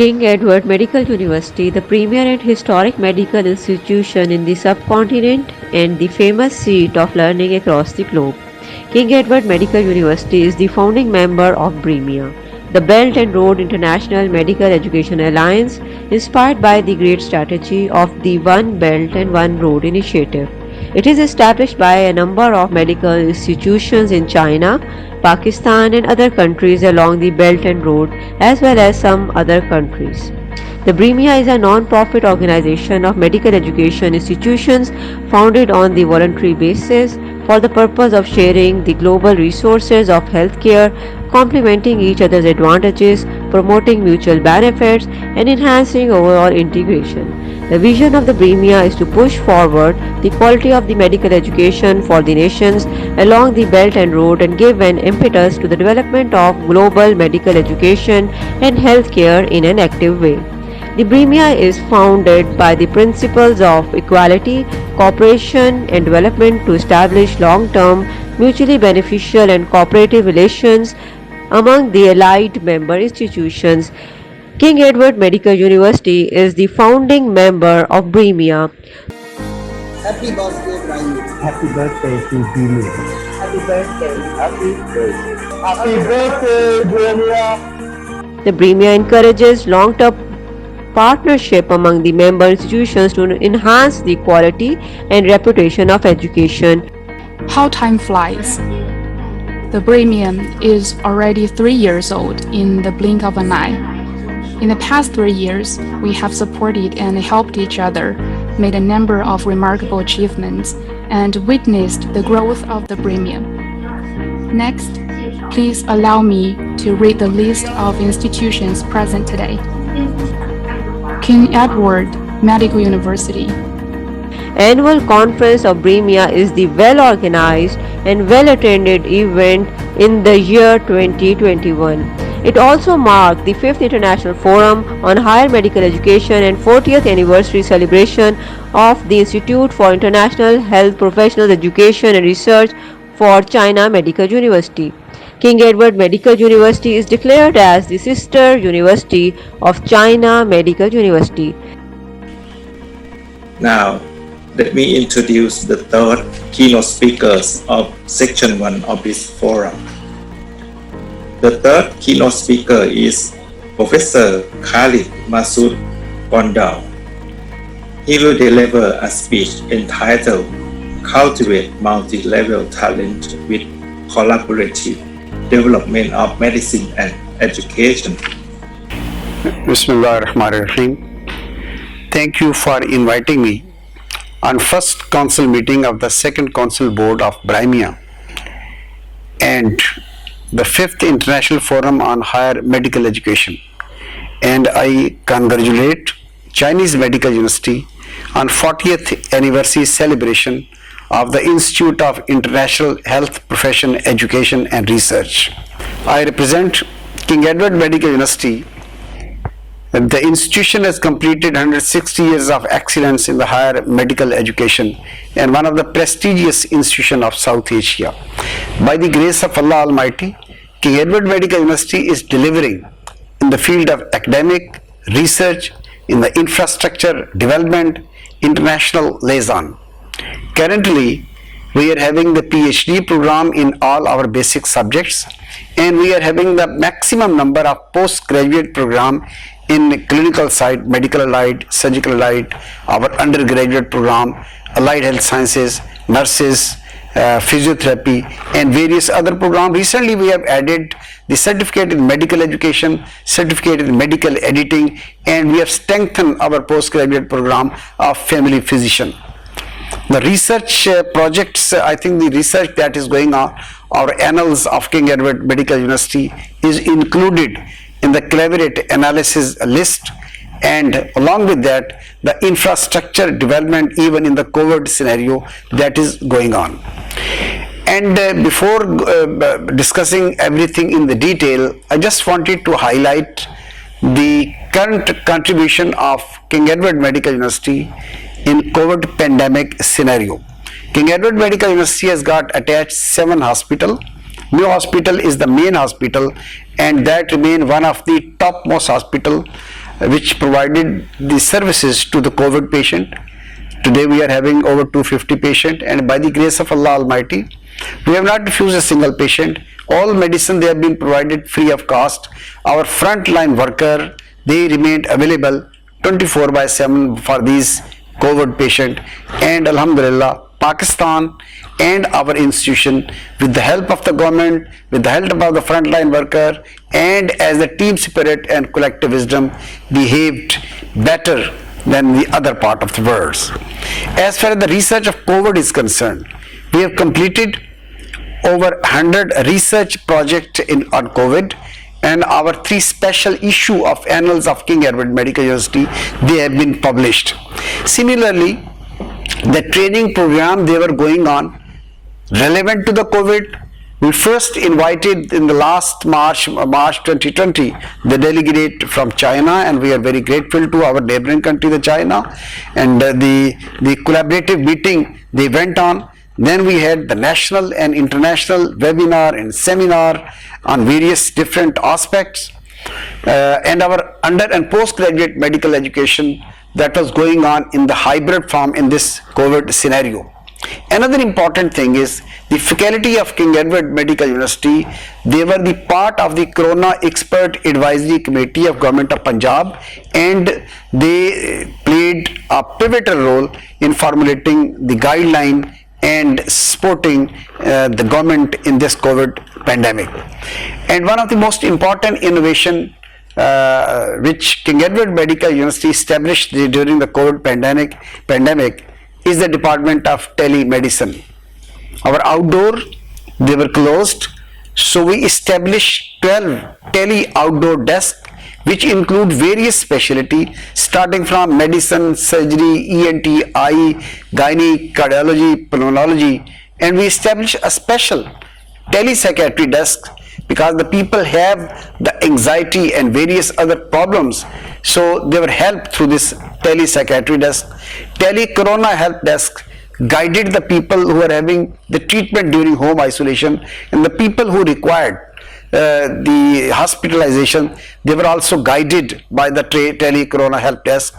King Edward Medical University, the premier and historic medical institution in the subcontinent and the famous seat of learning across the globe. King Edward Medical University is the founding member of BREMIA, the Belt and Road International Medical Education Alliance, inspired by the great strategy of the One Belt and One Road initiative. It is established by a number of medical institutions in China, Pakistan and other countries along the Belt and Road, as well as some other countries. The BREMIA is a non-profit organization of medical education institutions founded on the voluntary basis for the purpose of sharing the global resources of healthcare, complementing each other's advantages, promoting mutual benefits, and enhancing overall integration. The vision of the BREMIA is to push forward the quality of the medical education for the nations along the Belt and Road and give an impetus to the development of global medical education and healthcare in an active way. The BREMIA is founded by the principles of equality, cooperation, and development to establish long-term, mutually beneficial and cooperative relations among the allied member institutions. King Edward Medical University is the founding member of BREMIA. Happy birthday, Brian. Happy birthday to Billy. Happy birthday. Happy birthday. Happy birthday, Julia. The BREMIA encourages long-term partnership among the member institutions to enhance the quality and reputation of education. How time flies. The BREMIA is already 3 years old in the blink of an eye. In the past 3 years, we have supported and helped each other, made a number of remarkable achievements, and witnessed the growth of the BREMIA. Next, please allow me to read the list of institutions present today. King Edward Medical University. Annual Conference of BREMIA is the well-organized and well-attended event in the year 2021. It also marked the 5th International Forum on Higher Medical Education and 40th anniversary celebration of the Institute for International Health Professionals Education and Research for China Medical University. King Edward Medical University is declared as the sister university of China Medical University. Now, let me introduce the third keynote speakers of section 1 of this forum. The third keynote speaker is Professor Khalid Masood Gondal. He will deliver a speech entitled Cultivate Multi-Level Talent with Collaborative Development of Medicine and Education. Bismillahirrahmanirrahim. Thank you for inviting me on first council meeting of the second council board of BREMIA and the 5th International Forum on Higher Medical Education. And I congratulate Chinese Medical University on 40th anniversary celebration of the Institute of International Health Profession Education and Research. I represent King Edward Medical University. The institution has completed 160 years of excellence in the higher medical education and one of the prestigious institutions of South Asia. By the grace of Allah Almighty, King Edward Medical University is delivering in the field of academic, research, in the infrastructure, development, international liaison. Currently, we are having the PhD program in all our basic subjects and we are having the maximum number of postgraduate program in clinical side, medical allied, surgical allied, our undergraduate program, allied health sciences, nurses, physiotherapy and various other programs. Recently we have added the certificate in medical education, certificate in medical editing, and we have strengthened our postgraduate program of family physician. The research projects, I think the research that is going on, our annals of King Edward Medical University is included in the Collaborate analysis list, and along with that the infrastructure development even in the COVID scenario that is going on. And before discussing everything in the detail, I just wanted to highlight the current contribution of King Edward Medical University in COVID pandemic scenario. King Edward Medical University has got attached 7 hospitals. New hospital is the main hospital and that remain one of the topmost hospital which provided the services to the COVID patient. Today we are having over 250 patients, and by the grace of Allah Almighty, we have not refused a single patient. All medicine they have been provided free of cost. Our frontline worker, they remained available 24/7 for these COVID patient, and Alhamdulillah, Pakistan and our institution, with the help of the government, with the help of the frontline worker, and as the team spirit and collective wisdom, behaved better than the other part of the world. As far as the research of COVID is concerned, we have completed over 100 research projects on COVID, and our 3 special issue of Annals of King Edward Medical University, they have been published. Similarly, the training program they were going on relevant to the COVID, we first invited in the last March 2020, the delegate from China, and we are very grateful to our neighboring country, the China, and the collaborative meeting they went on. Then we had the national and international webinar and seminar on various different aspects, and our under and postgraduate medical education that was going on in the hybrid form in this COVID scenario. Another important thing is the faculty of King Edward Medical University, they were the part of the Corona Expert Advisory Committee of Government of Punjab, and they played a pivotal role in formulating the guideline and supporting the government in this COVID pandemic. And one of the most important innovation which King Edward Medical University established during the COVID pandemic is the Department of Telemedicine. Our outdoor, they were closed, so we established 12 tele-outdoor desks which include various specialty starting from medicine, surgery, ENT, eye, gynae, cardiology, pulmonology, and we established a special tele-psychiatry desk because the people have the anxiety and various other problems, so they were helped through this tele-psychiatry desk. Tele-corona help desk guided the people who are having the treatment during home isolation, and the people who required the hospitalization, they were also guided by the tele-corona help desk.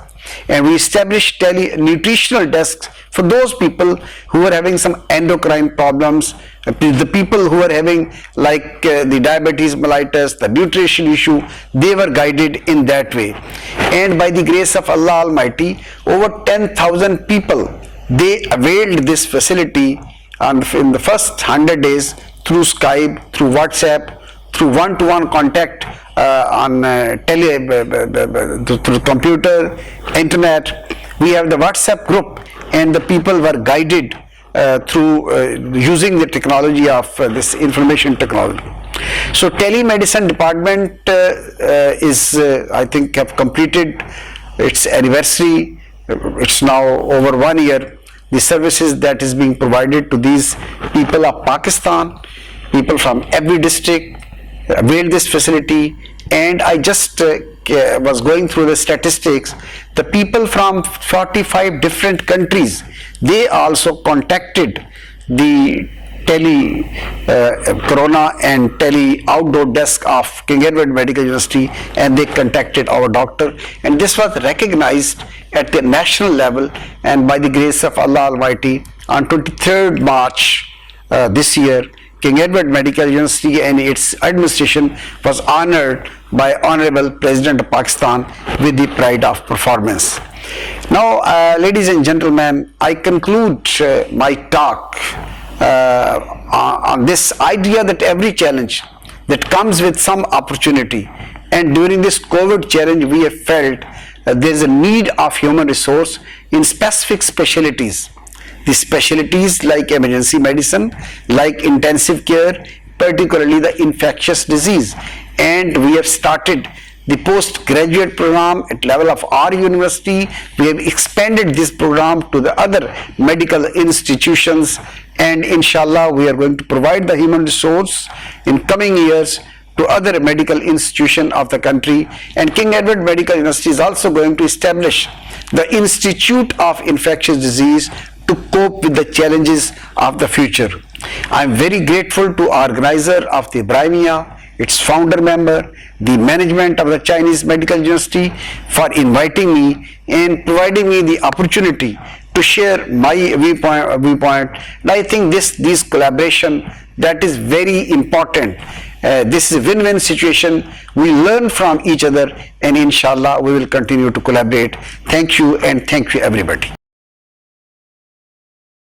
And we established tele-nutritional desks for those people who are having some endocrine problems, the people who are having like the diabetes mellitus, the nutrition issue, they were guided in that way. And by the grace of Allah Almighty, over 10,000 people, they availed this facility in the first 100 days through Skype, through WhatsApp, through one-to-one contact on through computer, internet. We have the WhatsApp group, and the people were guided through using the technology of this information technology. So telemedicine department is I think have completed its anniversary. It's now over 1 year. The services that is being provided to these people of Pakistan, people from every district avail this facility. And I just was going through the statistics. The people from 45 different countries, they also contacted the corona and tele outdoor desk of King Edward Medical University, and they contacted our doctor, and this was recognized at the national level. And by the grace of Allah Almighty, on 23rd March this year, King Edward Medical University and its administration was honored by Honorable President of Pakistan with the pride of performance. Now, ladies and gentlemen, I conclude my talk on this idea that every challenge that comes with some opportunity, and during this COVID challenge we have felt there is a need of human resource in specific specialties. The specialties like emergency medicine, like intensive care, particularly the infectious disease. And we have started the postgraduate program at level of our university. We have expanded this program to the other medical institutions, and inshallah we are going to provide the human resource in coming years to other medical institutions of the country. And King Edward Medical University is also going to establish the Institute of Infectious Disease to cope with the challenges of the future. I am very grateful to organizer of the Brahmia its founder member, the management of the Chinese Medical University for inviting me and providing me the opportunity to share my viewpoint. And I think this collaboration, that is very important. This is a win-win situation. We learn from each other, and inshallah we will continue to collaborate. Thank you, and thank you everybody.